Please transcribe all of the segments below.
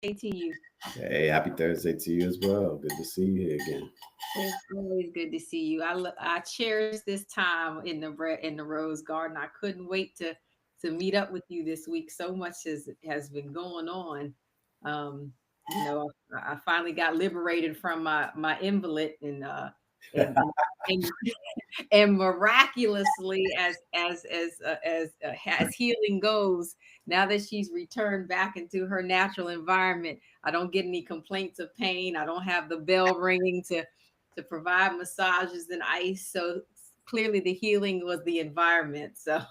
to you. Hey, happy Thursday to you as well. Good to see you here again. It's always good to see you. I cherish this time in the Rose Garden. I couldn't wait to meet up with you this week. So much has been going on. Um, I finally got liberated from my invalid and and and miraculously as healing goes, now that she's returned back into her natural environment, I don't get any complaints of pain. I don't have the bell ringing to provide massages and ice. So clearly the healing was the environment. So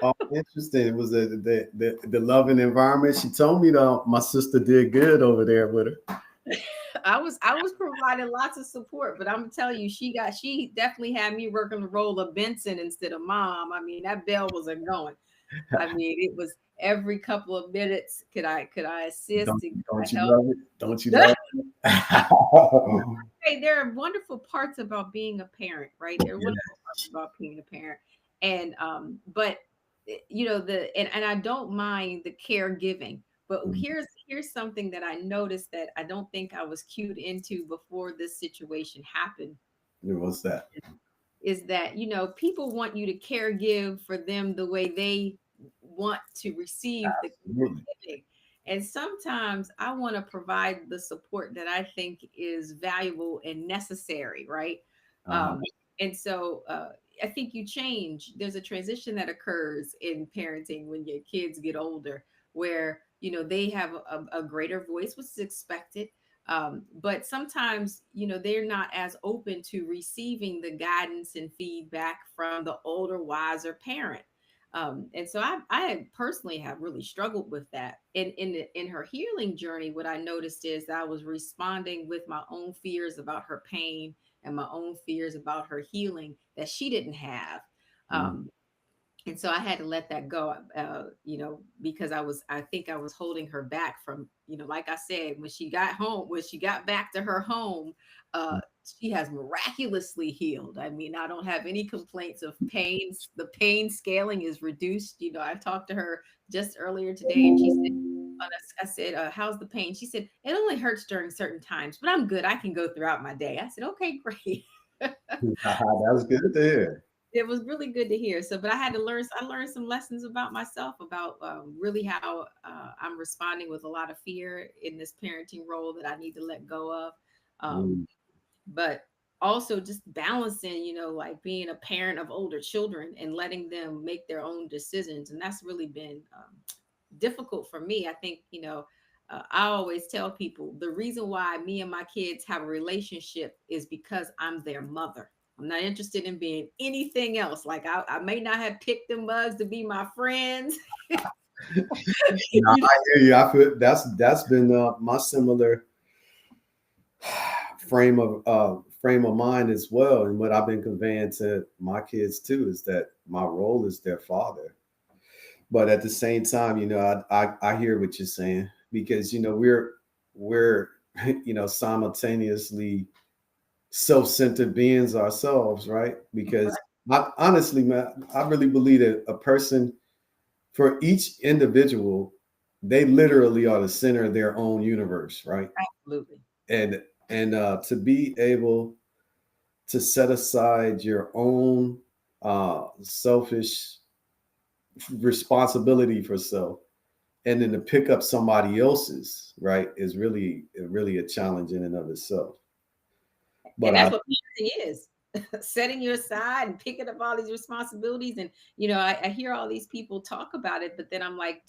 Oh, interesting. It was the loving environment. She told me though my sister did good over there with her. I was providing lots of support, but I'm telling you, she definitely had me working the role of Benson instead of mom. I mean, that bell wasn't going. I mean, it was every couple of minutes. Could I assist Don't and could don't I you help? love it? Don't you love it? Hey, there are wonderful parts about being a parent, right? There are Yeah. wonderful parts about being a parent, and but you know and I don't mind the caregiving. But here's something that I noticed that I don't think I was cued into before this situation happened What's that? is that people want you to care give for them the way they want to receive the Absolutely. giving, and sometimes I want to provide the support that I think is valuable and necessary, right? Uh-huh. um, and so I think you change. There's a transition that occurs in parenting when your kids get older, where they have a greater voice, which is expected, but sometimes they're not as open to receiving the guidance and feedback from the older wiser parent. And so I personally have really struggled with that. And in her healing journey, what I noticed is that I was responding with my own fears about her pain and my own fears about her healing that she didn't have. Mm. um, and so I had to let that go, because I think I was holding her back from, like I said, when she got back to her home, she has miraculously healed. I mean, I don't have any complaints of pain. The pain scaling is reduced. I talked to her just earlier today, and she said, I said, how's the pain? She said, it only hurts during certain times, but I'm good. I can go throughout my day. I said, okay, great. That was good to hear. It was really good to hear. So, but I learned some lessons about myself, about really how I'm responding with a lot of fear in this parenting role that I need to let go of. Um, Mm. but also just balancing, like being a parent of older children and letting them make their own decisions. And that's really been difficult for me. I think, I always tell people the reason why me and my kids have a relationship is because I'm their mother. I'm not interested in being anything else. Like I may not have picked them bugs to be my friends. No, You I hear you. I feel that's been my similar frame of mind as well, and what I've been conveying to my kids too is that my role is their father. But at the same time, I hear what you're saying because we're simultaneously self-centered beings ourselves, right? Because honestly, man, I really believe that a person, for each individual, they literally are the center of their own universe, right? absolutely. And to be able to set aside your own selfish responsibility for self and then to pick up somebody else's, right, is really a challenge in and of itself. But And I that's what parenting is. Setting you aside and picking up all these responsibilities. And, I hear all these people talk about it, but then I'm like,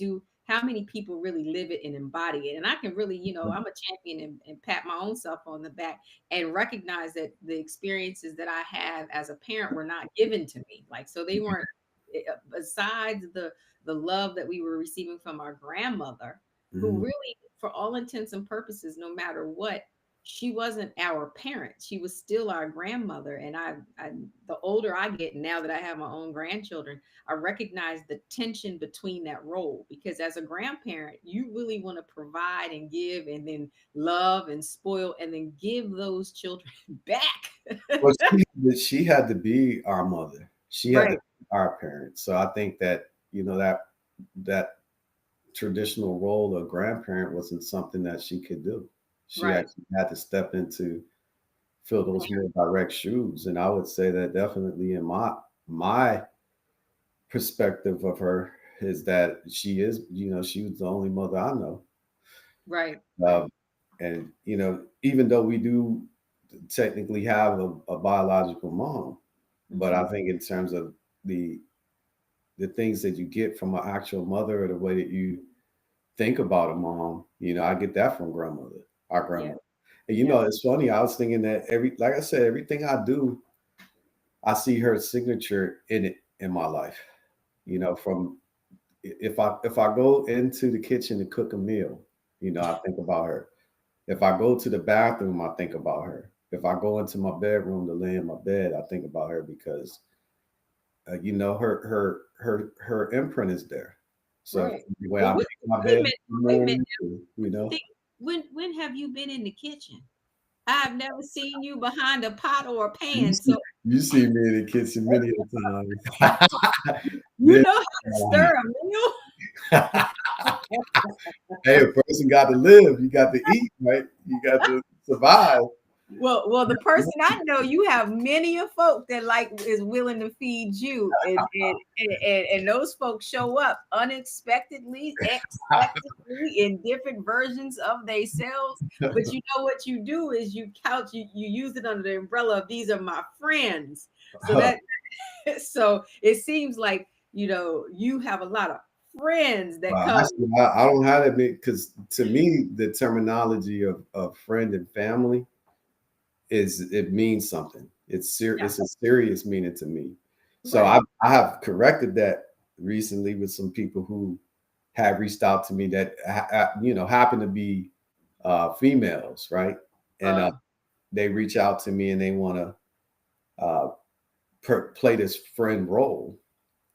how many people really live it and embody it? And I can really, I'm a champion and pat my own self on the back and recognize that the experiences that I have as a parent were not given to me. Like, so they weren't, besides the love that we were receiving from our grandmother, who Mhm. really, for all intents and purposes, no matter what, she wasn't our parent. She was still our grandmother. And the older I get, now that I have my own grandchildren, I recognize the tension between that role, because as a grandparent, you really want to provide and give and then love and spoil and then give those children back. Well, she had to be our mother. She had to Right. be our parent. So I think that that traditional role of grandparent wasn't something that she could do. She Right. actually had to step into fill those more direct shoes. And I would say that definitely in my perspective of her is that she is, she was the only mother I know. Right. Right. Um, and even though we do technically have a biological mom, but I Hmm. think in terms of the the things that you get from an actual mother or the way that you think about a mom, I get that from our Yeah. grandmother. And Yeah. it's funny, I was thinking that like I said, everything I do, I see her signature in it in my life. From if I go into the kitchen to cook a meal, I think about her. If I go to the bathroom, I think about her. If I go into my bedroom to lay in my bed, I think about her because her imprint is there. So Right. the way Well, I make my wait a bed, minute. Wait a minute. morning, Think, when have you been in the kitchen? I've never seen you behind a pot or a you pan. see So you see me in the kitchen many a times. you Then, know how to stir a meal. hey, a person got to live. You got to eat, right? You got to survive. Well, the person I know, you have many a folk that like is willing to feed you, and those folks show up unexpectedly, expectedly in different versions of themselves. But you know what you do is you use it under the umbrella of these are my friends. So that so it seems like you have a lot of friends that Well, come. actually, I don't have that because to me, the terminology of friend and family it means something. Yeah, It's a serious meaning to me. So right. I have corrected that recently with some people who have reached out to me that happen to be females, right? And Uh, they reach out to me and they want to uh, play this friend role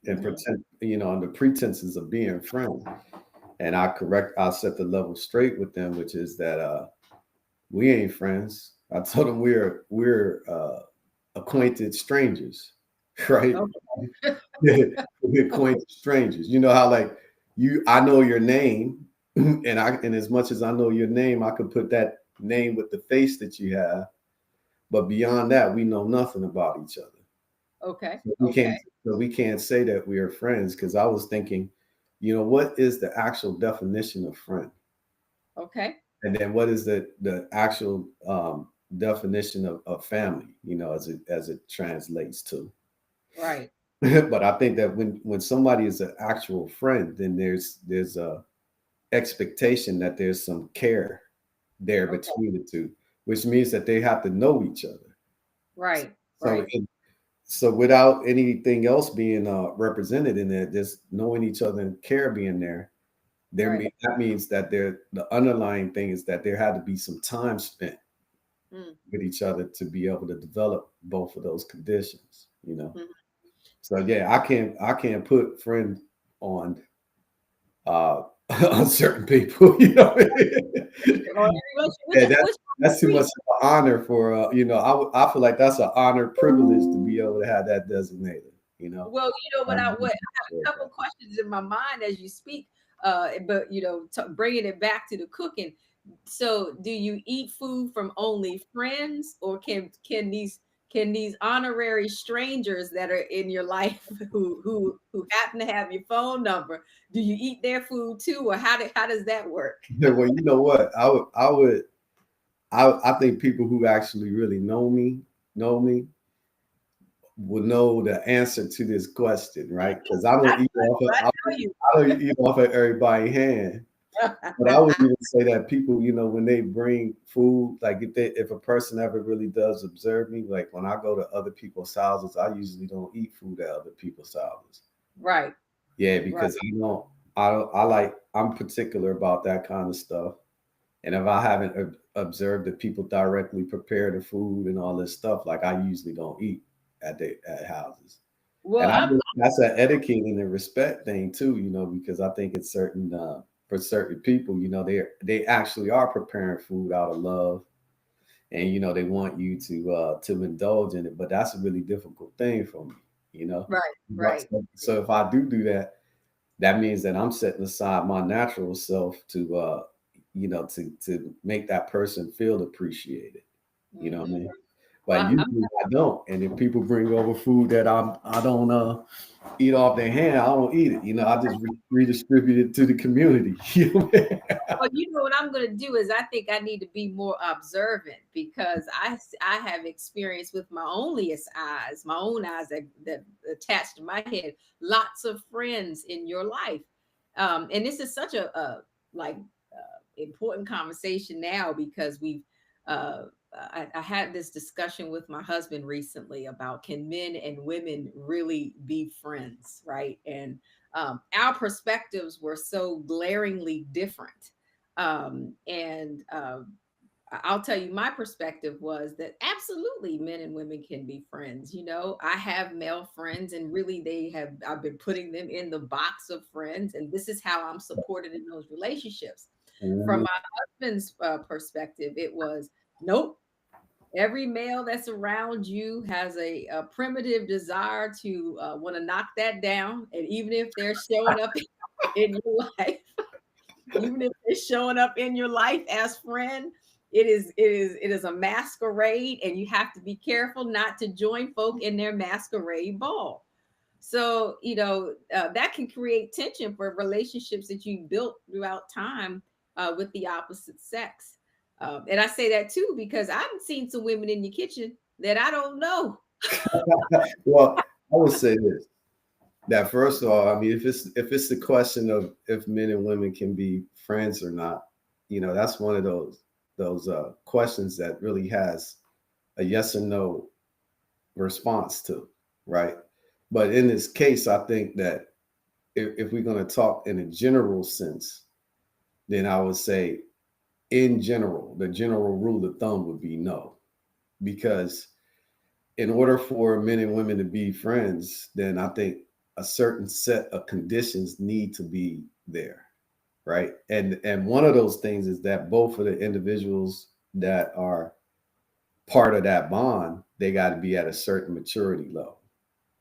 and mhm. pretend, under pretenses of being friends. And I set the level straight with them, which is that we ain't friends. I told them we're acquainted strangers, right? Okay. We're acquainted strangers. You know how like I know your name, and as much as I know your name, I could put that name with the face that you have, but beyond that, we know nothing about each other. Okay. So we Okay. can't so we can't say that we are friends because I was thinking, what is the actual definition of friend? Okay. And then what is the actual definition of family, as it translates to. Right. But I think that when somebody is an actual friend, then there's a expectation that there's some care there Okay. between the two, which means that they have to know each other. Right. So Right. so without anything else being represented in there, just knowing each other and care being there, Right. that means that the underlying thing is that there had to be some time spent Mm, with each other to be able to develop both of those conditions. mhm. So yeah, I can't put friend on uh on certain people, Or which and that's too agree. much of an honor for I feel like that's an honor privilege to be able to have that designated, Well, what Um, I have a couple questions in my mind as you speak. But bringing it back to the cooking. So, do you eat food from only friends, or can these honorary strangers that are in your life who happen to have your phone number, do you eat their food too, or how does that work? yeah, well, you know what? I think people who actually really know me will know the answer to this question, right? Because I I don't eat off of know, I know you. I don't eat off of everybody's hand. But I would even say that people, when they bring food, like if a person ever really does observe me, like when I go to other people's houses, I usually don't eat food at other people's houses. Right, Yeah, right, because I'm particular about that kind of stuff. And if I haven't observed that people directly prepare the food and all this stuff, like I usually don't eat at houses. well, And I think that's an etiquette and a respect thing too, because I think it's certain for certain people, they actually are preparing food out of love, and they want you to indulge in it. But that's a really difficult thing for me, you know. right, right. So if I do that, that means that I'm setting aside my natural self to to make that person feel appreciated. You know what I Hmm. mean? But Well, I'm usually I don't. And if people bring over food that I don't eat off their hand, I don't eat it. I just redistribute it to the community. You know what I mean? Well, you know what I'm going to do is I think I need to be more observant because I have experience with my own eyes that attached to my head, lots of friends in your life. And this is such a like important conversation now because I had this discussion with my husband recently about can men and women really be friends, right? And our perspectives were so glaringly different. And I'll tell you, my perspective was that absolutely men and women can be friends. You know, I have male friends, and really, I've been putting them in the box of friends, and this is how I'm supported in those relationships. From Mhm. my husband's perspective, it was nope. Every male that's around you has a primitive desire to want to knock that down, and even if they're showing up in your life, even if they're showing up in your life as friend, it is a masquerade, and you have to be careful not to join folk in their masquerade ball. So that can create tension for relationships that you built throughout time with the opposite sex. And I say that too because I've seen some women in your kitchen that I don't know. Well, I would say this. That first of all, I mean, if it's the question of if men and women can be friends or not, that's one of those questions that really has a yes or no response to, right? But in this case, I think that if we're going to talk in a general sense, then I would say, in general, the general rule of thumb would be no, because in order for men and women to be friends, then I think a certain set of conditions need to be there, right? And one of those things is that both of the individuals that are part of that bond, they got to be at a certain maturity level,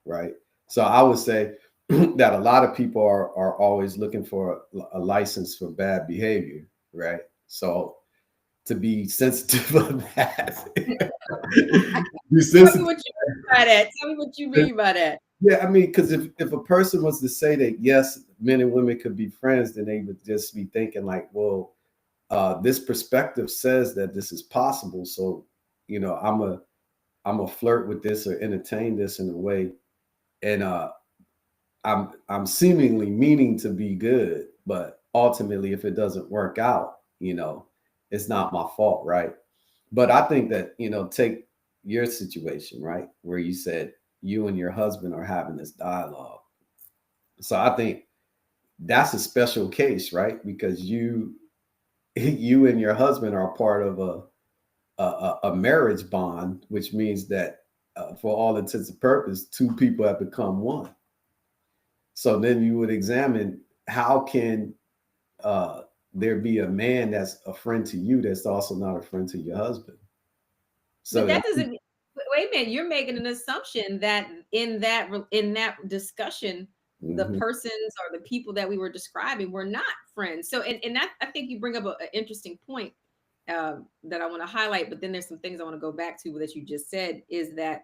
right? So I would say that a lot of people are always looking for a license for bad behavior, right? So to be sensitive of that, be Tell me sensitive. what you mean by that. Tell me what you mean by that. Yeah, I mean, because if a person was to say that yes, men and women could be friends, then they would just be thinking like, well, this perspective says that this is possible. So, I'm a flirt with this or entertain this in a way, and I'm seemingly meaning to be good, but ultimately, if it doesn't work out, it's not my fault, right? But I think that take your situation, right, where you said you and your husband are having this dialogue. So I think that's a special case, right? Because you and your husband are part of a marriage bond, which means that for all intents and purposes, two people have become one. So then you would examine how can uh, there be a man that's a friend to you that's also not a friend to your husband. But So that doesn't wait a minute, you're making an assumption that in that discussion, the mhm. persons or the people that we were describing were not friends. So and that I think you bring up an interesting point that I want to highlight, but then there's some things I want to go back to that you just said is that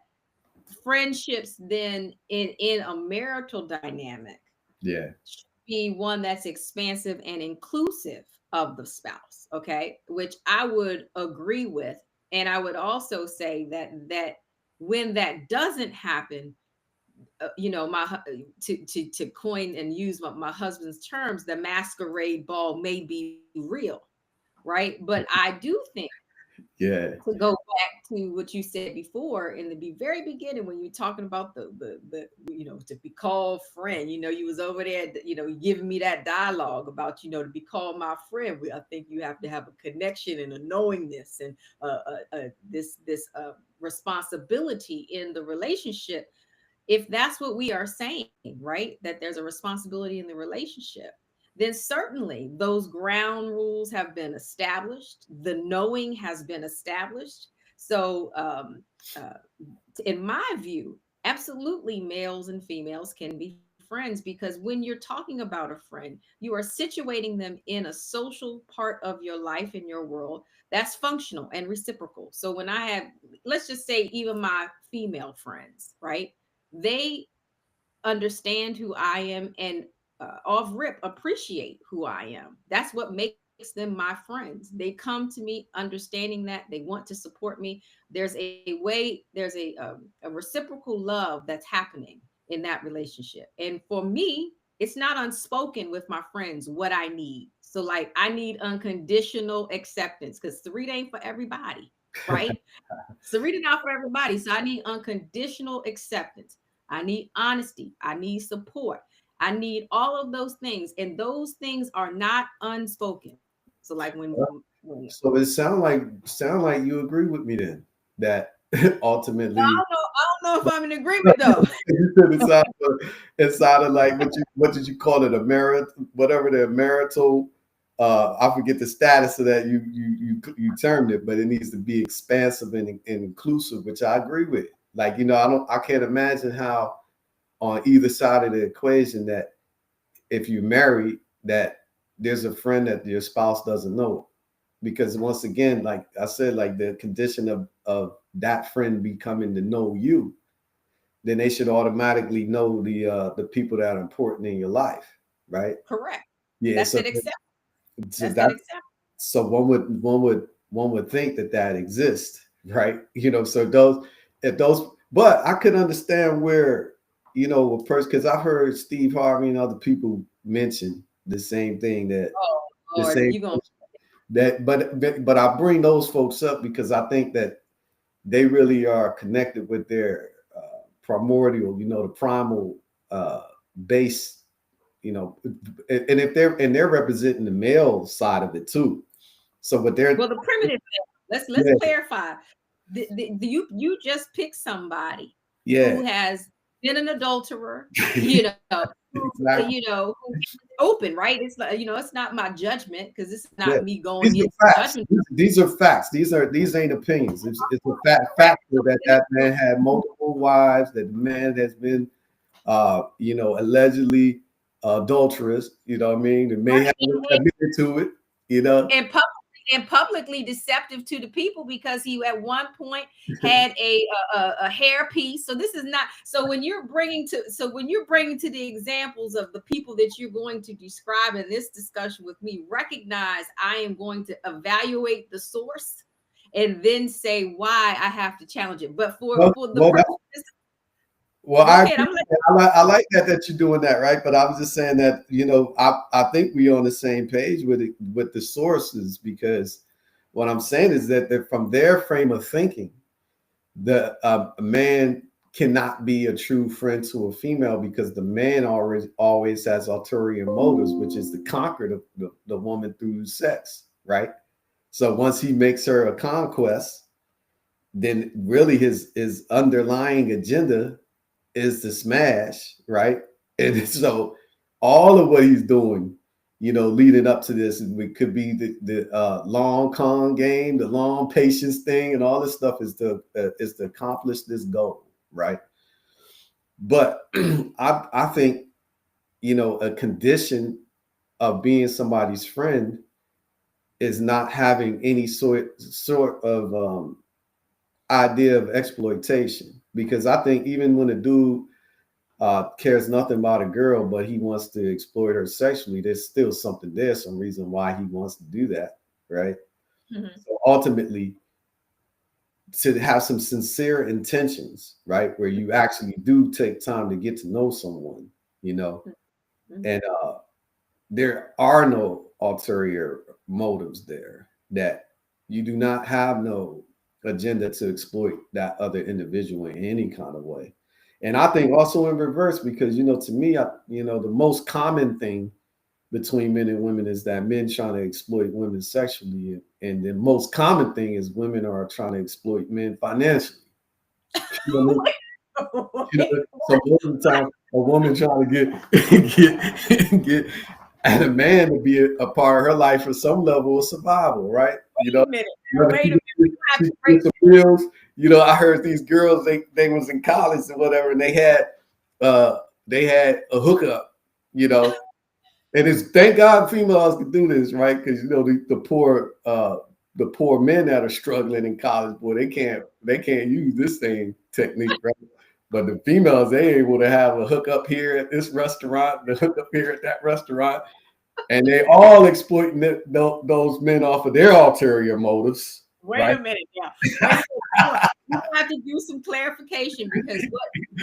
friendships then in a marital dynamic Yeah, should be one that's expansive and inclusive of the spouse, okay, which I would agree with. And I would also say that when that doesn't happen, to coin and use my husband's terms, the masquerade ball may be real, right? But I do think, yeah, to go back to what you said before in the very beginning when you were talking about the to be called friend, you was over there, giving me that dialogue about, to be called my friend. I think you have to have a connection and a knowingness and this responsibility in the relationship. If that's what we are saying, right, that there's a responsibility in the relationship, then certainly those ground rules have been established. The knowing has been established. So, in my view, absolutely males and females can be friends. friends, because when you're talking about a friend, you are situating them in a social part of your life, in your world, that's functional and reciprocal. So when I have, let's just say, even my female friends, right? They understand who I am, and off rip appreciate who I am. That's what makes them my friends. They come to me understanding that they want to support me. There's a way, there's a reciprocal love that's happening in that relationship. And for me, it's not unspoken with my friends what I need. So like I need unconditional acceptance, because Sarita ain't for everybody, right? Sarita not for everybody. So I need unconditional acceptance. I need honesty. I need support. I need all of those things. And those things are not unspoken. So like when So it sound like you agree with me then that ultimately I don't know if I'm in agreement though. it sounded, it sounded like what did you call it, a merit, whatever the marital, I forget the status of that, you termed it, but it needs to be expansive and inclusive, which I agree with. Like, I can't imagine how on either side of the equation that if you're married, that there's a friend that your spouse doesn't know. Because once again, like I said, like the condition of that friend becoming to know you, then they should automatically know the people that are important in your life, right? Correct. Yeah. That's So, that accept. so That's that that accept. so one would think that that exists, right? So those, if those, but I could understand where, a person, because I've heard Steve Harvey and other people mention the same thing, that Oh the Lord, same you gonna that, but I bring those folks up because I think that they really are connected with their primordial, the primal base, and if they're representing the male side of it too. So what they're well the primitive. Let's yeah, clarify. You just pick somebody yeah, who has been an adulterer, you know, exactly. who open, right? It's like, it's not my judgment, because this is Yeah, not me these going are into facts. judgment. These are facts. These ain't opinions. It's a factor that that man had multiple wives. That the man has been, allegedly adulterous. You know what I mean? They may have admitted to it. You know. And publicly deceptive to the people, because he at one point had a hair piece. So this is not, so when you're bringing to the examples of the people that you're going to describe in this discussion with me, recognize I am going to evaluate the source and then say why I have to challenge it. But Well, for the well, that, purpose, well, go I ahead. agree I'm with like, that. I like that you're doing that, right? But I was just saying that I think we're on the same page with it, with the sources, because what I'm saying is that from their frame of thinking, the a man cannot be a true friend to a female, because the man always has ulterior motives, which is to conquer the woman through sex, right? So once he makes her a conquest, then really his underlying agenda is to smash, right? And so all of what he's doing, leading up to this, it could be the long con game, the long patience thing, and all this stuff is to accomplish this goal, right? But I think a condition of being somebody's friend is not having any sort of idea of exploitation, because I think even when a dude cares nothing about a girl, but he wants to exploit her sexually, there's still something there, some reason why he wants to do that, right? mhm, So ultimately, to have some sincere intentions, right, where you actually do take time to get to know someone, you know, mhm. and there are no ulterior motives there, that you do not have no agenda to exploit that other individual in any kind of way. And I think also in reverse, because to me, the most common thing between men and women is that men trying to exploit women sexually, and the most common thing is women are trying to exploit men financially. You know what I mean? So most of the time, a woman trying to get and a man to be a part of her life for some level of survival, right? Wait a minute. Whether Wait a she minute. You have she to break. get some bills. I heard these girls, they was in college or whatever, and they had uh they had a hookup, you know. And it's thank God females can do this, right? Because you know the poor men that are struggling in college, boy, they can't use this same technique, right? But the females, they able to have a hookup here at this restaurant, the hookup here at that restaurant, and they all exploiting those men off of their ulterior motives, Wait right? a minute. Yeah. Wait a minute. You have to do some clarification because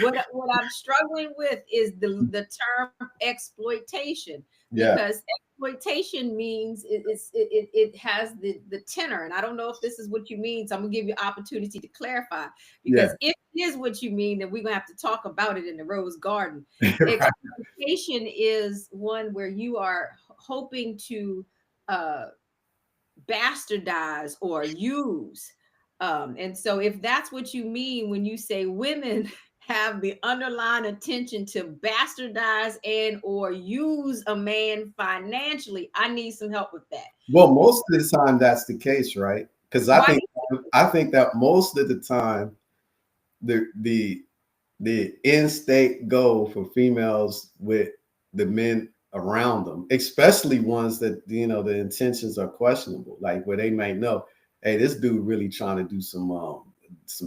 what I'm struggling with is the term exploitation, Yeah, because exploitation means it has the tenor, and I don't know if this is what you mean, so I'm gonna give you opportunity to clarify, yeah, because if it is what you mean, then we're gonna have to talk about it in the rose garden. right. Exploitation is one where you are hoping to uh bastardize or use. And so, if that's what you mean when you say women have the underlying intention to bastardize and or use a man financially, I need some help with that. Well, most of the time that's the case, right? Because I Why? think I think that most of the time the the the end state goal for females with the men around them, especially ones that you know the intentions are questionable, like where they might know, hey, this dude really trying to do some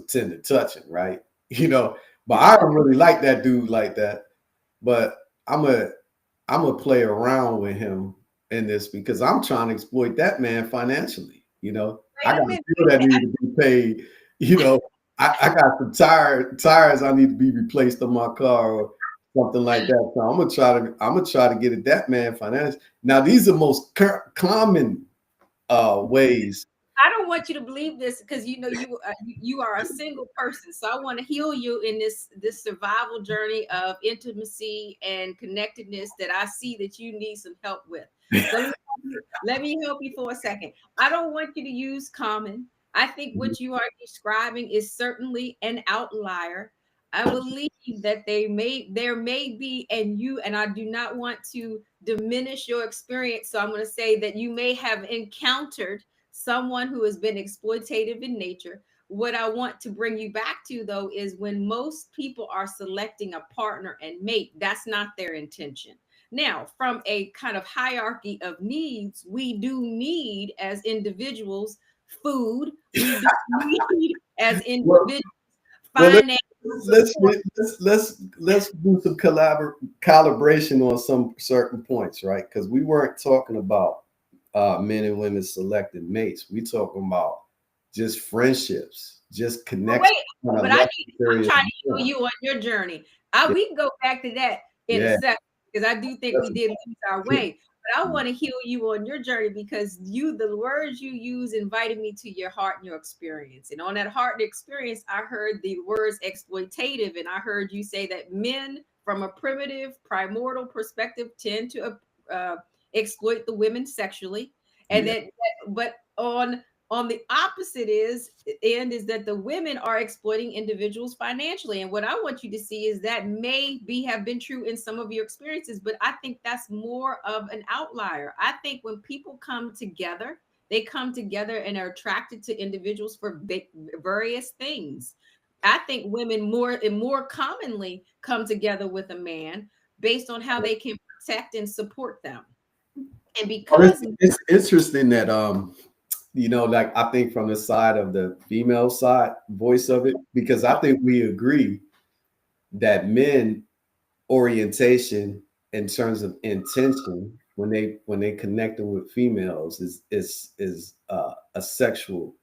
tender touching, right? You know, but I don't really like that dude like that. But I'm a play around with him in this because I'm trying to exploit that man financially. You know, I Wait got a a minute. bill that need to be paid. You know, I got some tires I need to be replaced on my car or something like that. So I'm gonna try to get at that man financially. Now these are most common ways. I don't want you to believe this because you know you are a single person. So I want to heal you in this survival journey of intimacy and connectedness that I see that you need some help with. So let me help you for a second. I don't want you to use common. I think what you are describing is certainly an outlier. I believe that there may be, and I do not want to diminish your experience. So I'm going to say that you may have encountered someone who has been exploitative in nature. What I want to bring you back to, though, is when most people are selecting a partner and mate, that's not their intention. Now, from a kind of hierarchy of needs, we do need as individuals food. We do need as Well, individuals well, finance let's support. let's do some calibration on some certain points, right? Because we weren't talking about men and women selecting mates. We talking about just friendships, just But connection wait, on a but level I'm area. trying to heal you on your journey. Yeah, We can go back to that in a yeah, second because I do think we that's did lose our way. But I want to heal you on your journey because the words you use invited me to your heart and your experience. And on that heart and experience, I heard the words exploitative, and I heard you say that men from a primitive, primordial perspective tend to uh, exploit the women sexually, and yeah. but on the opposite end is that the women are exploiting individuals financially. And what I want you to see is that may be have been true in some of your experiences, but I think that's more of an outlier. I think when people come together, they come together and are attracted to individuals for various things. I think women more commonly come together with a man based on how they can protect and support them. And Well, because it's interesting that you know, like I think from the side of the female side voice of it, because I think we agree that men orientation in terms of intention when they connecting with females is a sexual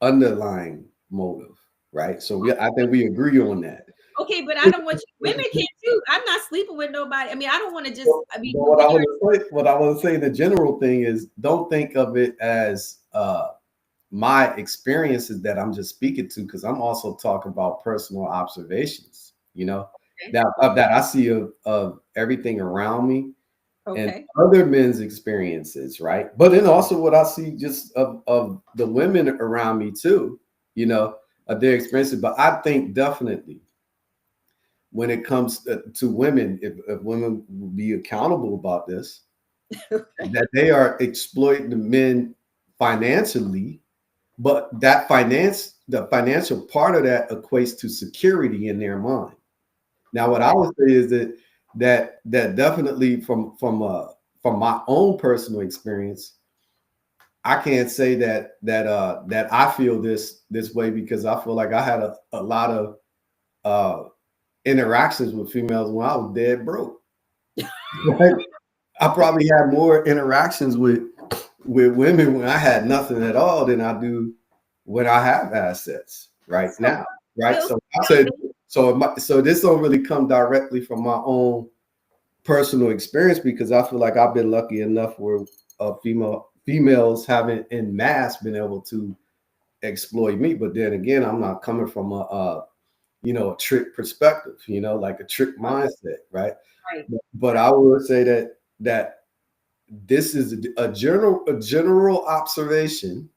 underlying motive, right? So I think we agree on that. okay, but I don't want you. Women can't too. I'm not sleeping with nobody. I mean, I don't want to just. I mean, But when you're what I want to say, the general thing is, don't think of it as my experiences that I'm just speaking to, because I'm also talking about personal observations. You know, okay, that I see of everything around me and okay, other men's experiences, right? But then also what I see just of the women around me too, you know, of their experiences. But I think definitely when it comes to women, if women will be accountable about this, okay. that they are exploiting the men financially, but that the financial part of that equates to security in their mind. Now, what I Okay. would say is that definitely from my own personal experience, I can't say that I feel this way because I feel like I had a lot of uh, interactions with females when I was dead broke. Right? I probably had more interactions with women when I had nothing at all than I do when I have assets right So now. Right. Will So I tell said, me, so this don't really come directly from my own personal experience because I feel like I've been lucky enough where females haven't in mass been able to exploit me. But then again, I'm not coming from a trick perspective, like a trick right, mindset, right? right, But right. I would say that this is a general observation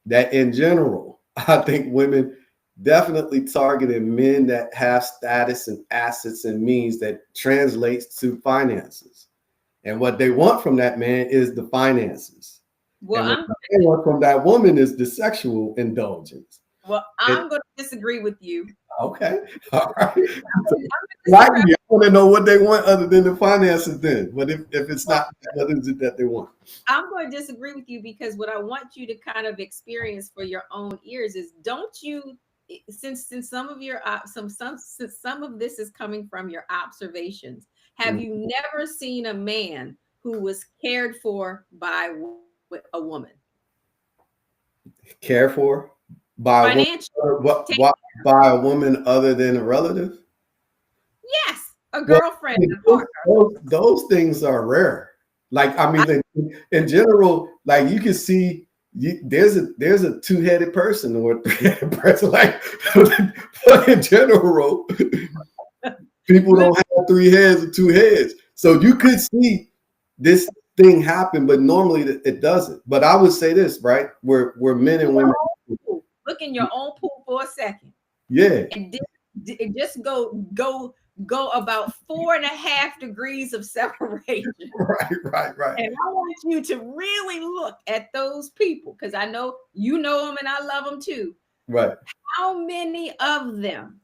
that in general, I think women definitely targeted men that have status and assets and means that translates to finances. And what they want from that man is the finances. Well, And what I'm they want from that woman is the sexual indulgence. well, It, I'm going to disagree with you. okay. All right. So, I'm going to like disagree. me, I want to know what they want other than the finances then. But if it's Well, not, what is it that they want? I'm going to disagree with you because what I want you to kind of experience for your own ears is don't you since some of your since some of this is coming from your observations, have Mm. you never seen a man who was cared for by a woman Care for by a woman, financially? what by a woman other than a relative? Yes, a Well, girlfriend, a those, partner. those things are rare. Like I I, mean, in general, like you can see, there's a two-headed person or a three-headed person. Like, but in general, people let, don't have three heads or two heads. So you could see this thing happen, but normally it doesn't. But I would say this, right? We're men and women. look in your own pool for a second. Yeah, And just go about 4.5 degrees of separation. right, right. And I want you to really look at those people because I know you know them and I love them too. Right. How many of them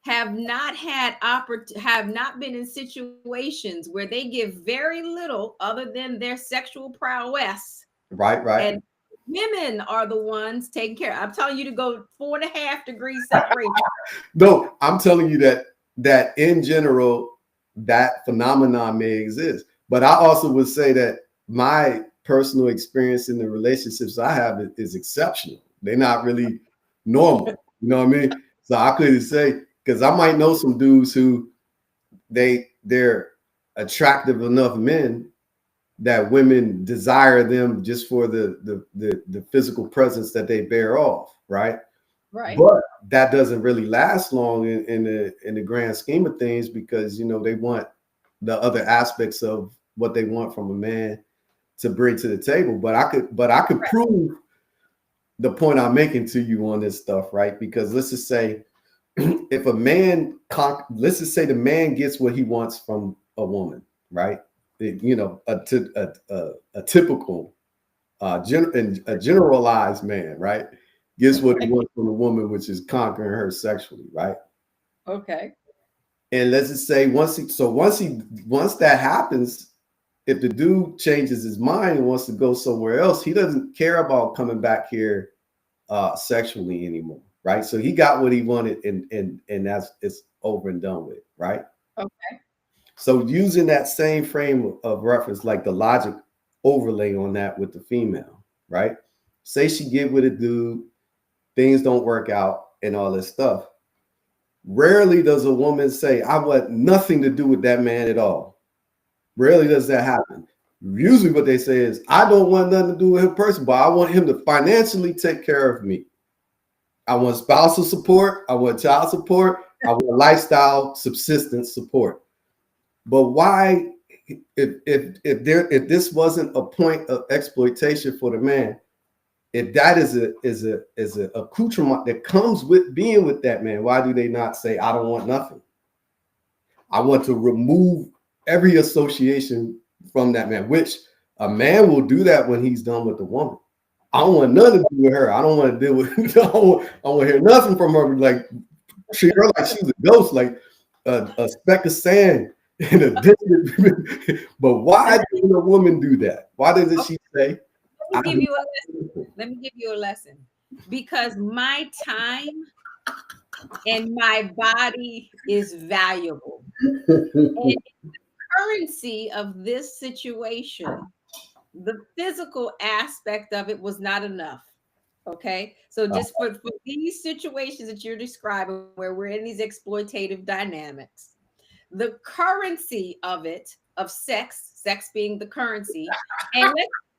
have not been in situations where they give very little other than their sexual prowess, Right, right. and women are the ones taking care? I'm telling you to go 4.5 degrees separation. No, I'm telling you that in general, that phenomenon may exist. But I also would say that my personal experience in the relationships I have is exceptional. They're not really normal. You know what I mean? So I couldn't say because I might know some dudes who they're attractive enough men that women desire them just for the physical presence that they bear off, right? Right. But that doesn't really last long in the grand scheme of things because they want the other aspects of what they want from a man to bring to the table. But I could prove the point I'm making to you on this stuff, right? Because let's just say if a man let's just say the man gets what he wants from a woman, right? A typical a generalized man, right? Gets what he wants from a woman, which is conquering her sexually, right? Okay. And let's just say once that happens, if the dude changes his mind and wants to go somewhere else, he doesn't care about coming back here sexually anymore, right? So he got what he wanted, and that's it's over and done with, right? Okay. So using that same frame of reference, like the logic overlay on that with the female, right? Say she get with a dude, things don't work out, and all this stuff. Rarely does a woman say, "I want nothing to do with that man at all." Rarely does that happen. Usually, what they say is, "I don't want nothing to do with him personally, but I want him to financially take care of me. I want spousal support. I want child support. I want lifestyle subsistence support." But why, if this wasn't a point of exploitation for the man, if that is a accoutrement that comes with being with that man, why do they not say, "I don't want nothing. I want to remove every association from that man," which a man will do that when he's done with the woman. I don't want nothing to do with her. I don't want to deal with I don't want to hear nothing from her. Like treat her like she's a ghost. Like a speck of sand in a distant. But why does a woman do that? Why doesn't Okay, she say, let I me give do you a lesson. Let me give you a lesson. Because my time and my body is valuable. And currency of this situation, the physical aspect of it was not enough. Okay. So just for these situations that you're describing where we're in these exploitative dynamics, the currency of it, of sex being the currency, and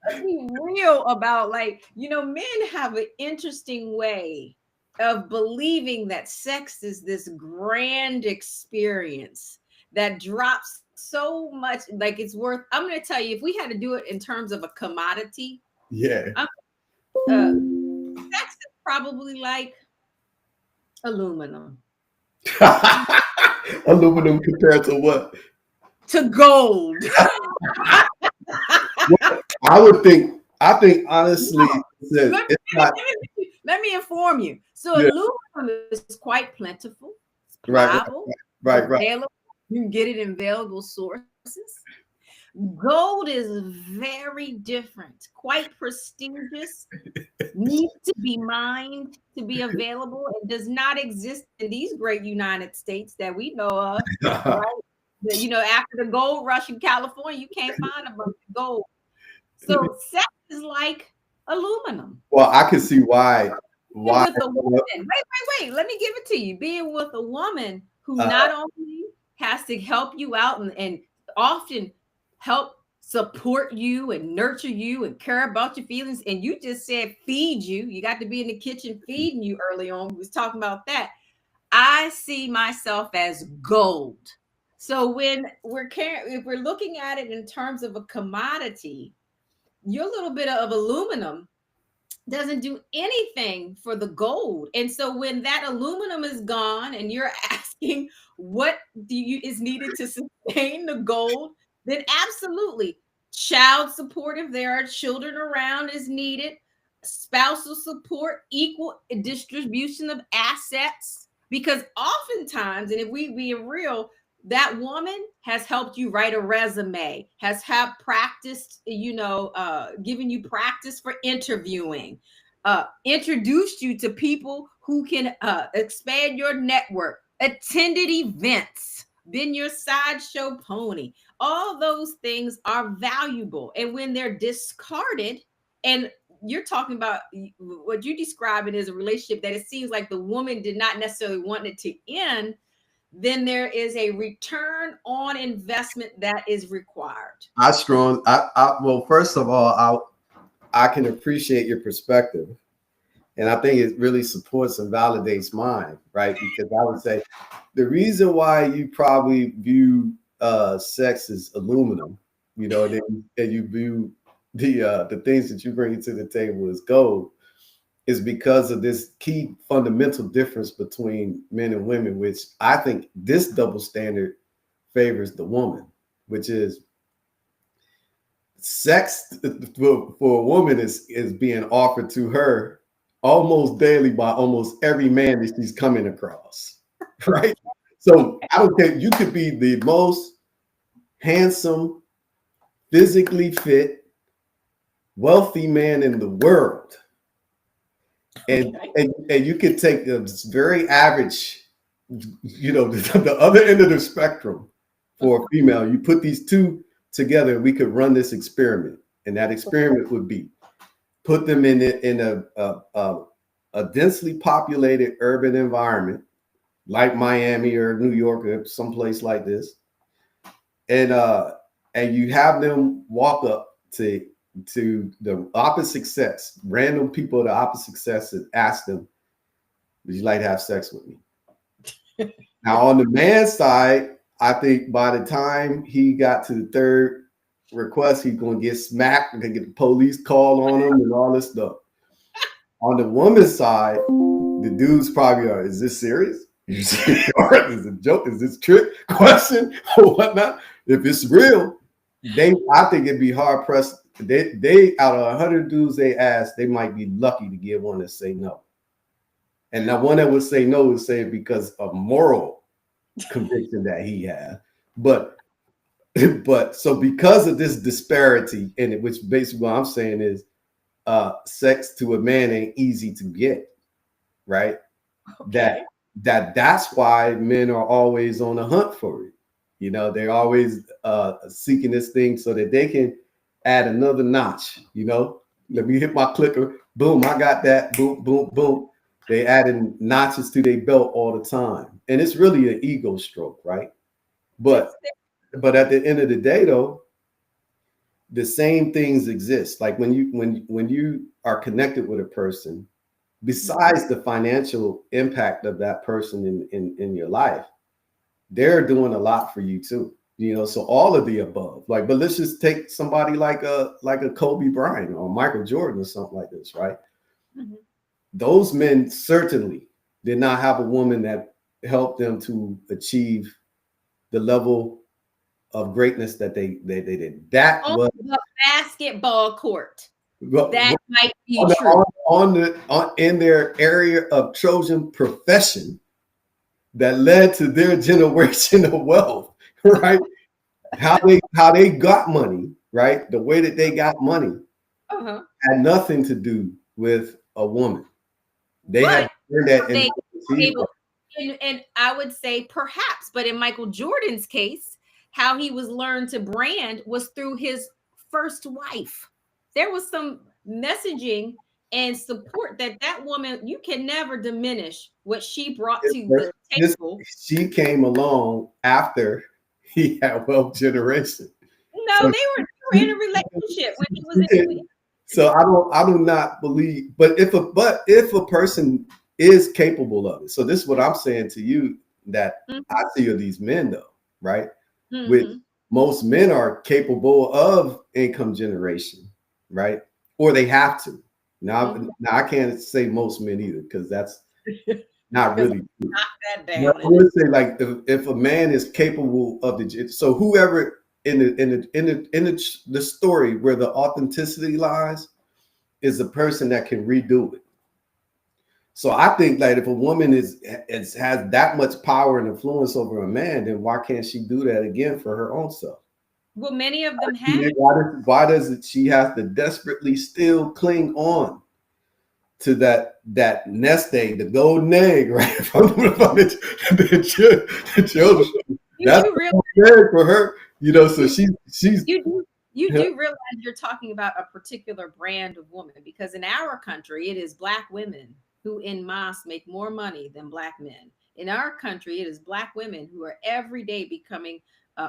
let's be real about like, men have an interesting way of believing that sex is this grand experience that drops so much, like it's worth. I'm going to tell you, if we had to do it in terms of a commodity, yeah. um, uh, sex is probably like aluminum Aluminum compared to what? to gold. Well, I think honestly, No, that it's not let me inform you. So yeah, aluminum is quite plentiful, it's right, right, pliable, right, right. available. You can get it in available sources. Gold is very different, quite prestigious, needs to be mined to be available, and does not exist in these great United States that we know of, right? After the gold rush in California, you can't find a bunch of gold. So sex is like aluminum. Well, I can see why Being why with a woman, wait, let me give it to you. Being with a woman who uh, not only has to help you out and often help support you and nurture you and care about your feelings. And you just said feed you. You got to be in the kitchen feeding you early on. We was talking about that. I see myself as gold. So when if we're looking at it in terms of a commodity, your little bit of aluminum doesn't do anything for the gold. And so when that aluminum is gone and you're asking what is needed to sustain the gold, then absolutely child support if there are children around is needed, spousal support, equal distribution of assets, because oftentimes, and if we be real, that woman has helped you write a resume, has have practiced, giving you practice for interviewing, introduced you to people who can expand your network, attended events, been your sideshow pony. All those things are valuable. And when they're discarded, and you're talking about what you describe it as a relationship that it seems like the woman did not necessarily want it to end, then there is a return on investment that is required. well, first of all, I can appreciate your perspective. And I think it really supports and validates mine, right? Because I would say the reason why you probably view sex as aluminum, and you view the things that you bring to the table as gold, is because of this key fundamental difference between men and women, which I think this double standard favors the woman, which is sex for a woman is being offered to her almost daily by almost every man that she's coming across, right? So I don't care. You could be the most handsome, physically fit, wealthy man in the world, and Okay. and you could take this very average, the other end of the spectrum for a female. You put these two together, and we could run this experiment, and that experiment would be put them in a densely populated urban environment like Miami or New York or someplace like this, and you have them walk up to the opposite sex, random people of the opposite sex, and ask them, "Would you like to have sex with me?" Now, on the man's side, I think by the time he got to the third request, he's going to get smacked and get the police call on him and all this stuff. On the woman's side, the dudes probably are, is this serious? Is it a joke? Is this trick question or whatnot? If it's real, I think it'd be hard pressed. They out of 100 dudes they ask, they might be lucky to get one that say no. And the one that would say no would say it because of moral conviction that he has. But but so because of this disparity in it, which basically what I'm saying is sex to a man ain't easy to get, right? That Okay. that's why men are always on the hunt for it. You know, they're always seeking this thing so that they can add another notch. You know, let me hit my clicker. Boom, I got that. Boom, boom, boom. They adding notches to their belt all the time, and it's really an ego stroke, right? But It's at the end of the day, though, the same things exist. Like when you are connected with a person, Mhm. besides the financial impact of that person in your life, they're doing a lot for you too. You know, so all of the above. Like, but let's just take somebody like a Kobe Bryant or Michael Jordan or something like this, right? Mhm. Those men certainly did not have a woman that helped them to achieve the level of greatness that they did. That On was the basketball court. That on might be the, true. in their area of Trojan profession that led to their generation of wealth, right? How they got money, right? The way that they got money Uh-huh. had nothing to do with a woman. They had But learned that and they achieved able, and I would say perhaps, but in Michael Jordan's case, how he was learned to brand was through his first wife. There was some messaging and support that that woman, you can never diminish what she brought to that. the This table. she came along after he had wealth generation. No, So they were in a she, relationship when he was she in. can, so I do not believe, but if a person is capable of it, so this is what I'm saying to you that I Mhm, see of these men though, right? Which mhm, most men are capable of income generation, right? Or they have to. mhm. Now I can't say most men either because that's not Because really true. knock that But down I in it. would say like if a man is capable of so whoever in the story where the authenticity lies is the person that can redo it. So I think like if a woman has that much power and influence over a man, then why can't she do that again for her own self? Well, many of them have. Why does it she has to desperately still cling on to that nest egg, the golden egg, right? The children. You That's do the realize golden egg for her, you know. So you she's you do realize you're talking about a particular brand of woman because in our country it is black women who in mass make more money than black men. In our country, it is black women who are every day becoming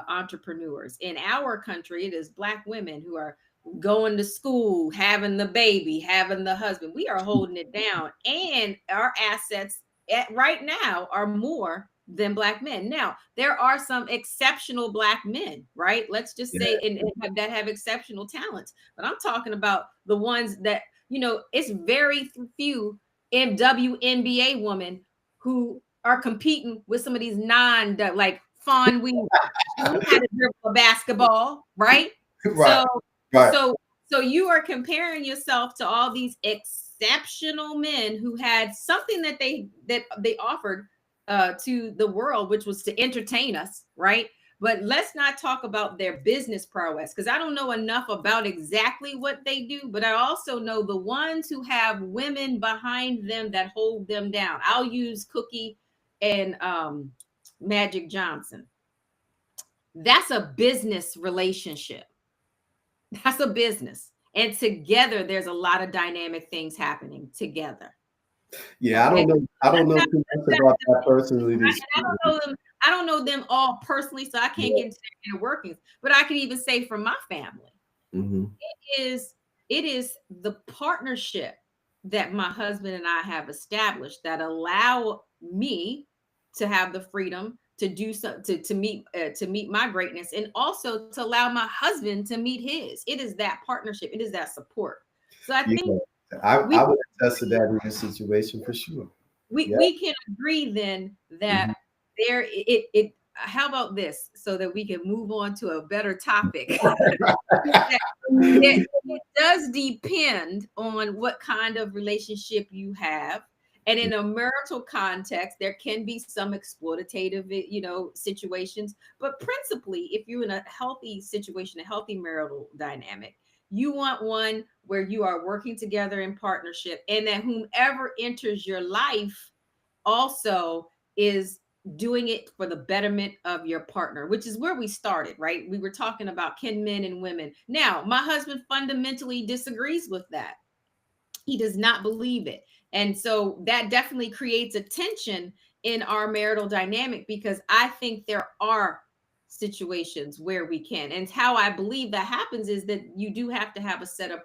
entrepreneurs. In our country, it is black women who are going to school, having the baby, having the husband. We are holding it down, and our assets right now are more than black men. Now, there are some exceptional black men, right? Let's just yeah, say that have exceptional talents. But I'm talking about the ones that, it's very few in WNBA women who are competing with some of these like Fawn Weaver. She knew how to dribble a basketball, right? right, So, right. so, so you are comparing yourself to all these exceptional men who had something that they offered to the world, which was to entertain us, right? But let's not talk about their business prowess because I don't know enough about exactly what they do, but I also know the ones who have women behind them that hold them down. I'll use Cookie and Magic Johnson. That's a business relationship. That's a business. And together, there's a lot of dynamic things happening together. Yeah, Okay. I don't Let's know not, too much let's about not that personally to and speak. I don't know them all personally, so I can't Yeah. get into their inner workings. But I can even say from my family, Hmm. is it is the partnership that my husband and I have established that allow me to have the freedom to do so to meet my greatness and also to allow my husband to meet his. It is that partnership. It is that support. So I Yeah, think we I can would attest to that in this situation for sure. we Yeah. we can agree then that Mhm. how about this so that we can move on to a better topic. It does depend on what kind of relationship you have And in a marital context, there can be some exploitative, situations. But principally, if you're in a healthy situation, a healthy marital dynamic, you want one where you are working together in partnership, and that whomever enters your life also is doing it for the betterment of your partner, which is where we started, right? We were talking about, can men and women. Now, my husband fundamentally disagrees with that. He does not believe it. And so that definitely creates a tension in our marital dynamic, because I think there are situations where we can. And how I believe that happens is that you do have to have a set of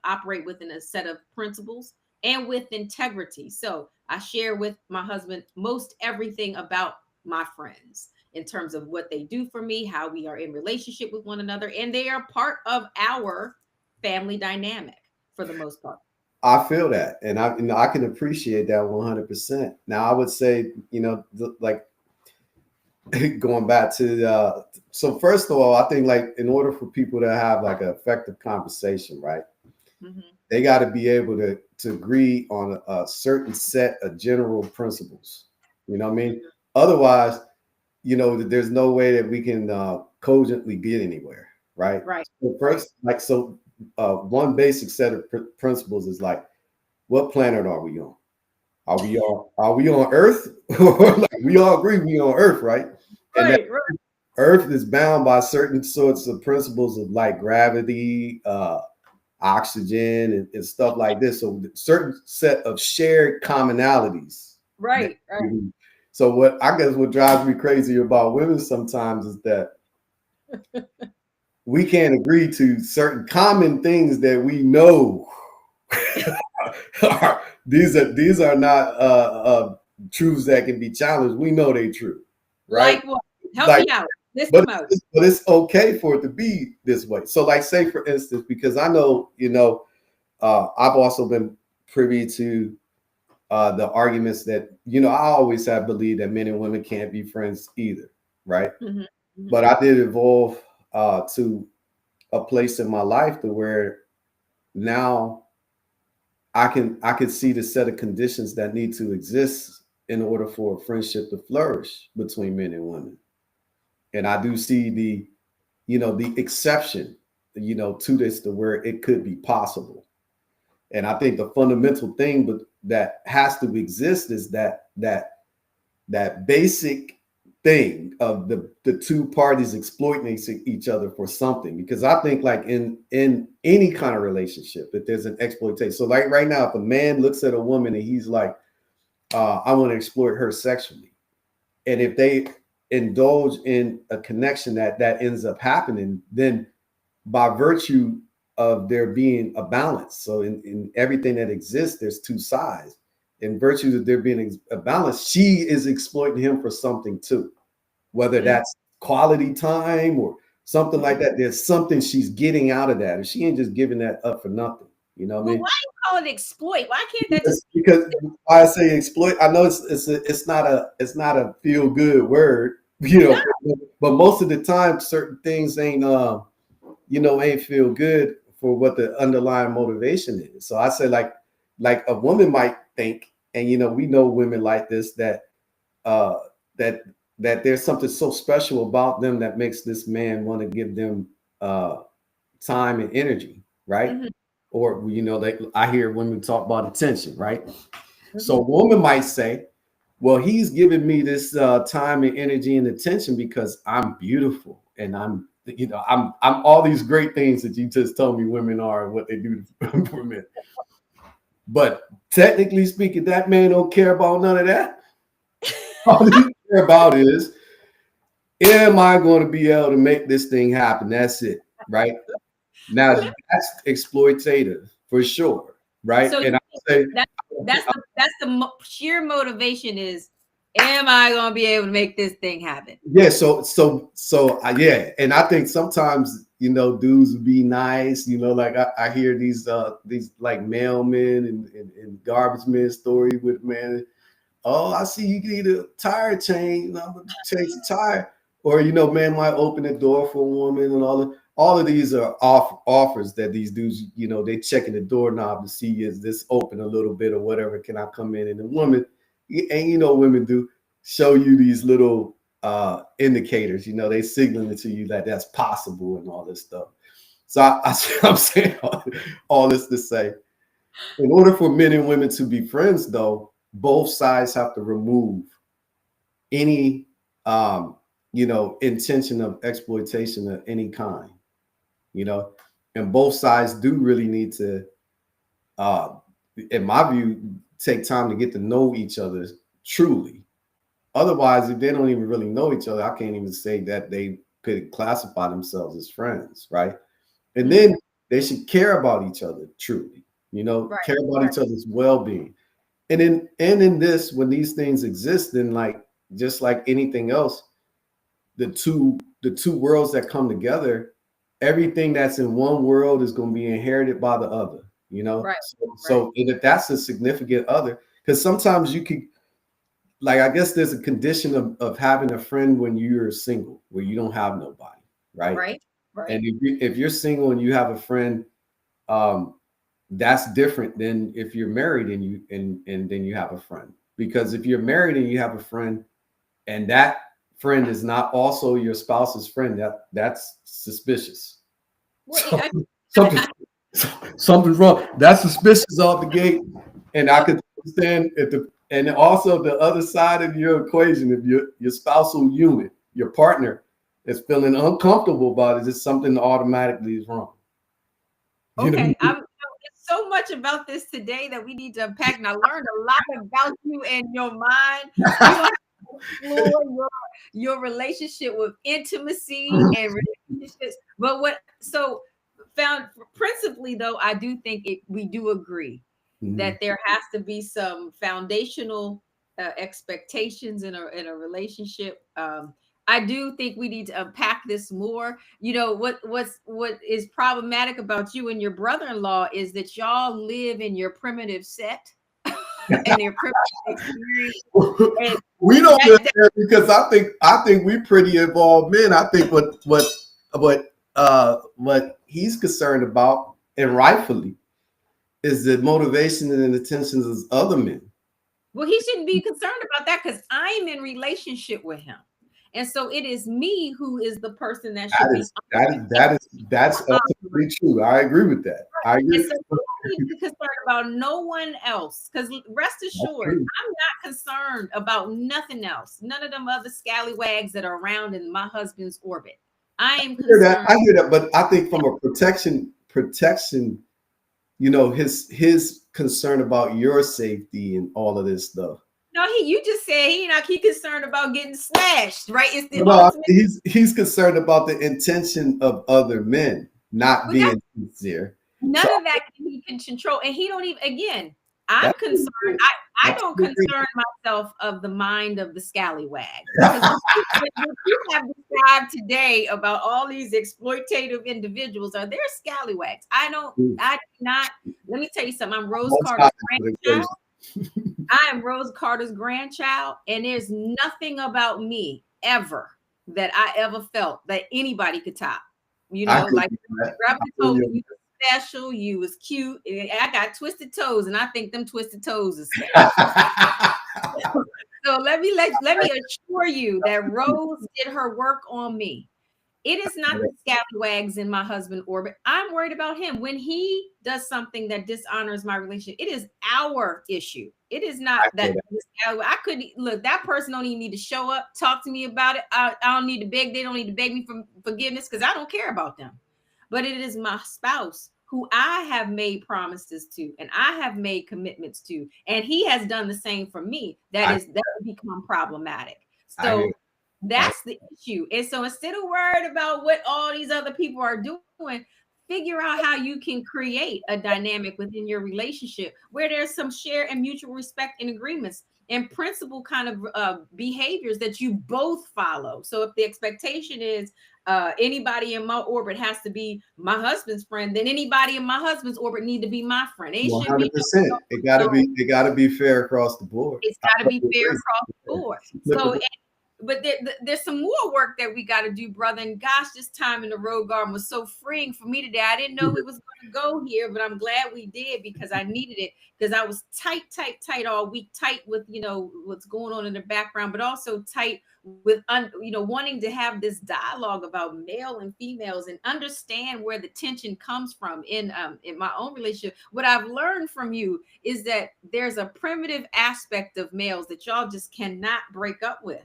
operate within a set of principles and with integrity. So I share with my husband most everything about my friends in terms of what they do for me, how we are in relationship with one another, and they are part of our family dynamic for the most part. I feel that, and I can appreciate that 100%. Now, I would say, like going back to so first of all, I think like in order for people to have like an effective conversation, right, Mhm. they got to be able to agree on a certain set of general principles. You know what I mean? Otherwise, there's no way that we can cogently get anywhere, right? Right, So right. first, one basic set of principles is like, what planet are we on? Are we on Earth? Like, we all agree we on Earth, right? And that Right, right. Earth is bound by certain sorts of principles of like gravity, oxygen, and stuff like this. So certain set of shared commonalities. that- Right, right. So what drives me crazy about women sometimes is that we can't agree to certain common things that we know these are not truths that can be challenged. We know they true, right? Like what? Help Like, me out. List but them out. it's okay for it to be this way. So, like, say for instance, because I know, I've also been privy to the arguments that I always have believed that men and women can't be friends either, right? Mhm, mhm. But I did evolve to a place in my life to where now I can see the set of conditions that need to exist in order for a friendship to flourish between men and women. And I do see the exception, to this, to where it could be possible. And I think the fundamental thing but that has to exist is that basic thing of the two parties exploiting each other for something. Because I think like in any kind of relationship that there's an exploitation. So like right now, if a man looks at a woman and he's like, I want to exploit her sexually, and if they indulge in a connection that ends up happening, then by virtue of there being a balance, so in everything that exists, there's two sides. In virtue of there being a balance, she is exploiting him for something too, whether Mhm, that's quality time or something like mhm. that. There's something she's getting out of that, and she ain't just giving that up for nothing. You know what I Well, mean? why you call it exploit? Why can't that just Because I say exploit, I know it's not a feel good word, no? but most of the time, certain things ain't feel good for what the underlying motivation is. So I say like a woman might think, and we know women like this, uh that that there's something so special about them that makes this man want to give them uh time and energy, right? Mhm, Or like I hear women talk about attention, right? So a mhm. woman might say, well, he's giving me this time and energy and attention because I'm beautiful and I'm all these great things that you just told me women are and what they do for men. But technically speaking, that man don't care about none of that. All he care about is, am I going to be able to make this thing happen? That's it, right? Now Well, that's exploitative for sure, right? so And I you think say, that that's the sheer motivation is, am I going to be able to make this thing happen? yeah, so yeah, and I think sometimes dudes be nice, like I hear these like mailmen and garbage men story with man. Oh, I see you need a tire change. I'm gonna change the tire, or man might open the door for a woman and all that. all of these are offers that these dudes, they checking the doorknob to see is this open a little bit or whatever. Can I come in? And the woman, and women do show you these little indicators. They signaling to you that that's possible and all this stuff. So I'm saying all this to say, in order for men and women to be friends, though, both sides have to remove any intention of exploitation of any kind. And both sides do really need to, in my view, take time to get to know each other truly. Otherwise, if they don't even really know each other, I can't even say that they could classify themselves as friends, right? And then they should care about each other truly, Right, care about right. each other's well-being. And in this, when these things exist, then just like anything else, the two worlds that come together, everything that's in one world is going to be inherited by the other, Right, So if that's a significant other, because sometimes you could, I guess there's a condition of having a friend when you're single, where you don't have nobody, right? right, right. And if you're single and you have a friend, that's different than if you're married and then you have a friend. Because if you're married and you have a friend, and that friend is not also your spouse's friend, that's suspicious. Well, Something, something's wrong. That's suspicious off the gate. And I could understand and also the other side of your equation, if your spousal unit, your partner is feeling uncomfortable about it, it's something automatically is wrong. okay, there's so much about this today that we need to unpack, and I learned a lot about you and your mind. We're going to explore your relationship with intimacy and relationships. But found principally, though, I do think we do agree that there has to be some foundational expectations in a relationship. I do think we need to unpack this more. What is problematic about you and your brother-in-law is that y'all live in your primitive set and your primitive experience. And we don't live there because I think we're pretty involved men. I think what he's concerned about, and rightfully, is the motivation and the intentions of other men. Well, he shouldn't be concerned about that because I'm in relationship with him. And so it is me who is the person that should be. That's absolutely true. I agree with that. I agree. And so you don't need to be concerned about no one else, because rest assured, I'm not concerned about nothing else. None of them other scallywags that are around in my husband's orbit. I am concerned. I hear that, but I think from a protection, his concern about your safety and all of this stuff. No, you just said he concerned about getting smashed, right? It's the ultimate. He's concerned about the intention of other men not being sincere. None of that he can control, and he don't even. Again, I'm concerned. I don't concern myself of the mind of the scallywag. Because what you have described today about all these exploitative individuals are they're scallywags. I do not. Let me tell you something. I'm Rose Carter's grandchild. I am Rose Carter's grandchild, and there's nothing about me ever that I ever felt that anybody could top. Like Rabbit told me you were special, you was cute. I got twisted toes, and I think them twisted toes is special. So let me assure you that Rose did her work on me. It is not the scallywags in my husband's orbit. I'm worried about him. When he does something that dishonors my relationship, it is our issue. It is not that I could look. That person don't even need to show up, talk to me about it. I don't need to beg. They don't need to beg me for forgiveness because I don't care about them. But it is my spouse who I have made promises to, and I have made commitments to, and he has done the same for me. That would become problematic. So that's the issue. And so instead of worried about what all these other people are doing, figure out how you can create a dynamic within your relationship where there's some shared and mutual respect and agreements and principle kind of behaviors that you both follow. So if the expectation is anybody in my orbit has to be my husband's friend, then anybody in my husband's orbit need to be my friend. 100%. It gotta be fair across the board. It's got to be fair across the board. So but there's some more work that we got to do, brother. And gosh, this time in the Road Garden was so freeing for me today. I didn't know we was going to go here, but I'm glad we did because I needed it, because I was tight all week, tight with, what's going on in the background, but also tight with, wanting to have this dialogue about male and females and understand where the tension comes from in my own relationship. What I've learned from you is that there's a primitive aspect of males that y'all just cannot break up with.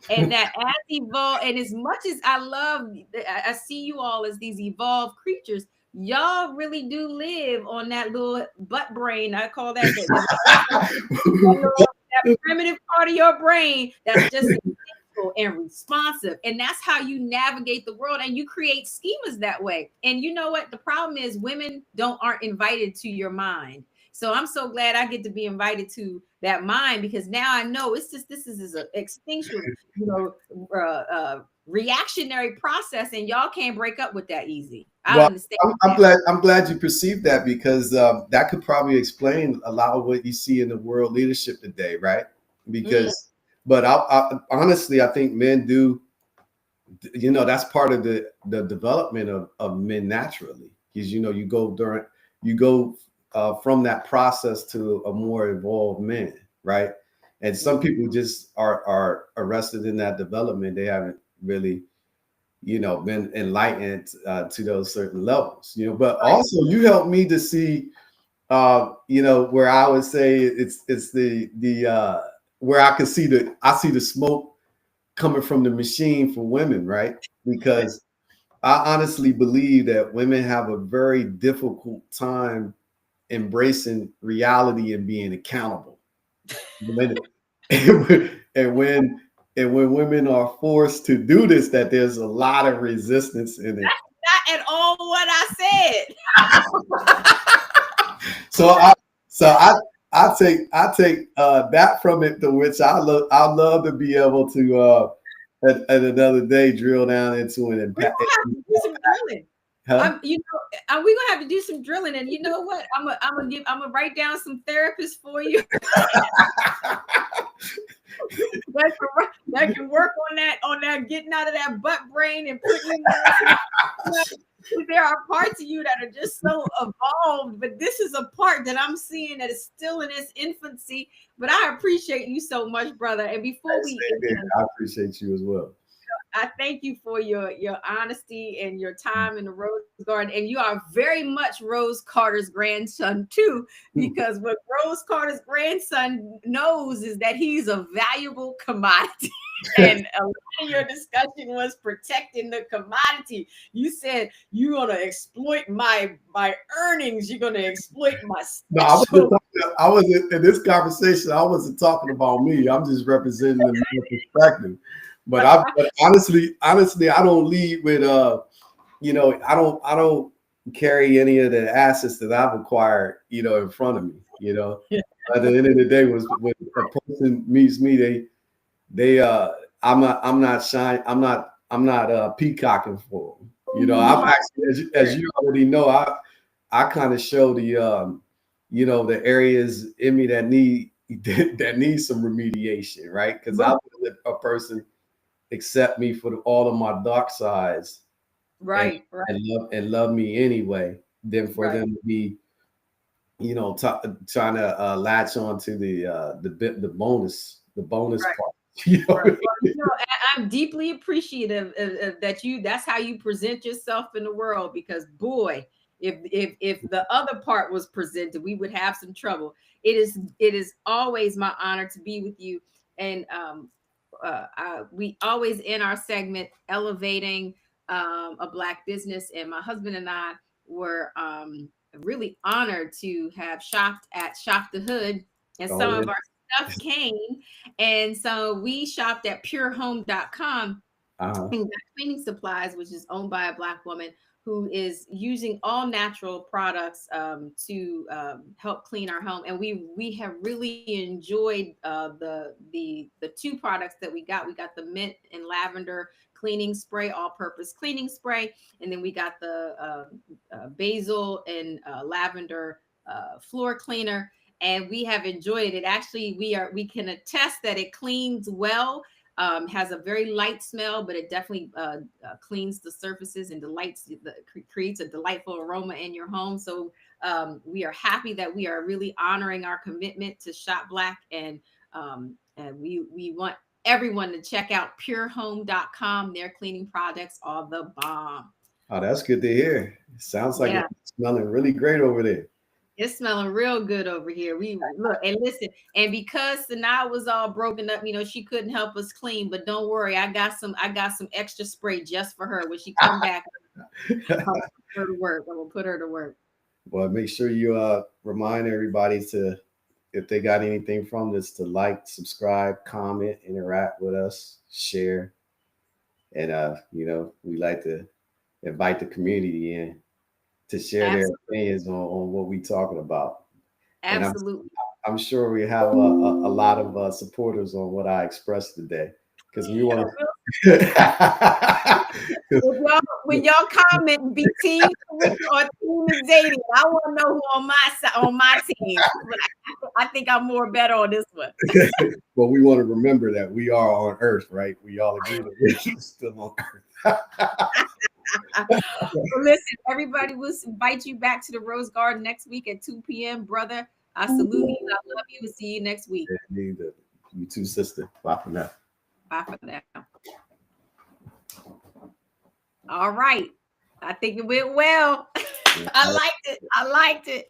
And that as evolved, and as much as I see you all as these evolved creatures, y'all really do live on that little butt brain. I call that that primitive part of your brain that's just and responsive. And that's how you navigate the world, and you create schemas that way. And you know what? The problem is women aren't invited to your mind. So I'm so glad I get to be invited to that mind, because now I know this is an extinction, reactionary process, and y'all can't break up with that easy. I Well, understand. I'm glad you perceived that, because that could probably explain a lot of what you see in the world leadership today, right? Because, but honestly, I think men do. That's part of the development of men naturally, because you go from that process to a more evolved man, right? And some people just are arrested in that development. They haven't really been enlightened to those certain levels, but also you helped me to see where I would say it's the where I see the smoke coming from the machine for women, right? Because I honestly believe that women have a very difficult time embracing reality and being accountable. and when women are forced to do this, that there's a lot of resistance in it. Not at all what I said. So I take that from it, to which I love to be able to at another day drill down into it and We're gonna have to do some drilling. Huh? We're gonna have to do some drilling, and you know what? I'm gonna write down some therapists for you that can work on that getting out of that butt brain and putting you. There are parts of you that are just so evolved, but this is a part that I'm seeing that is still in its infancy. But I appreciate you so much, brother. And before I appreciate you as well. I thank you for your honesty and your time in the Rose Garden. And you are very much Rose Carter's grandson too, because what Rose Carter's grandson knows is that he's a valuable commodity. And a lot of your discussion was protecting the commodity. You said you're gonna exploit my earnings. You're gonna exploit my special. No, I wasn't in this conversation. I wasn't talking about me. I'm just representing the male perspective. But honestly, I don't lead with I don't carry any of the assets that I've acquired, in front of me. At the end of the day, when a person meets me, I'm not peacocking for them. I'm actually, as you already know, I kind of show the the areas in me that need some remediation, right? Because I let a person accept me for all of my dark sides, right, and love me anyway, than for them to be, trying to latch on to the bonus part. I'm deeply appreciative of that. That's how you present yourself in the world, because boy, if the other part was presented, we would have some trouble. It is always my honor to be with you. And we always end our segment elevating a Black business, and my husband and I were really honored to have shopped at Shop the Hood, and some of our stuff came, and so we shopped at purehome.com and got cleaning supplies, which is owned by a Black woman who is using all natural products to help clean our home. And we have really enjoyed the two products that we got. We got the mint and lavender cleaning spray, all-purpose cleaning spray, and then we got the basil and lavender floor cleaner. And we have enjoyed it. Actually, we can attest that it cleans well. Has a very light smell, but it definitely cleans the surfaces and creates a delightful aroma in your home. So we are happy that we are really honoring our commitment to Shop Black, and we want everyone to check out purehome.com. Their cleaning products are the bomb. Oh, that's good to hear. Sounds like Yeah. it's smelling really great over there. It's smelling real good over here. We look and listen, and because Sanaa was all broken up, she couldn't help us clean. But don't worry, I got some extra spray just for her when she come back. I'm gonna put her to work. I'm gonna put her to work. Well, make sure you remind everybody to, if they got anything from this, to like, subscribe, comment, interact with us, share, and we like to invite the community in to share their opinions on what we're talking about. Absolutely. And I'm sure we have a lot of supporters on what I expressed today, because we want to. when y'all comment, be team or team Zadie, I want to know who on my team. I think I'm more better on this one. Well, we want to remember that we are on Earth, right? We all agree that we're still on Earth. Well, listen, everybody, will invite you back to the Rose Garden next week at 2 p.m. Brother, I salute you. I love you. We'll see you next week. You too, sister. Bye for now. Bye for now. All right. I think it went well. I liked it.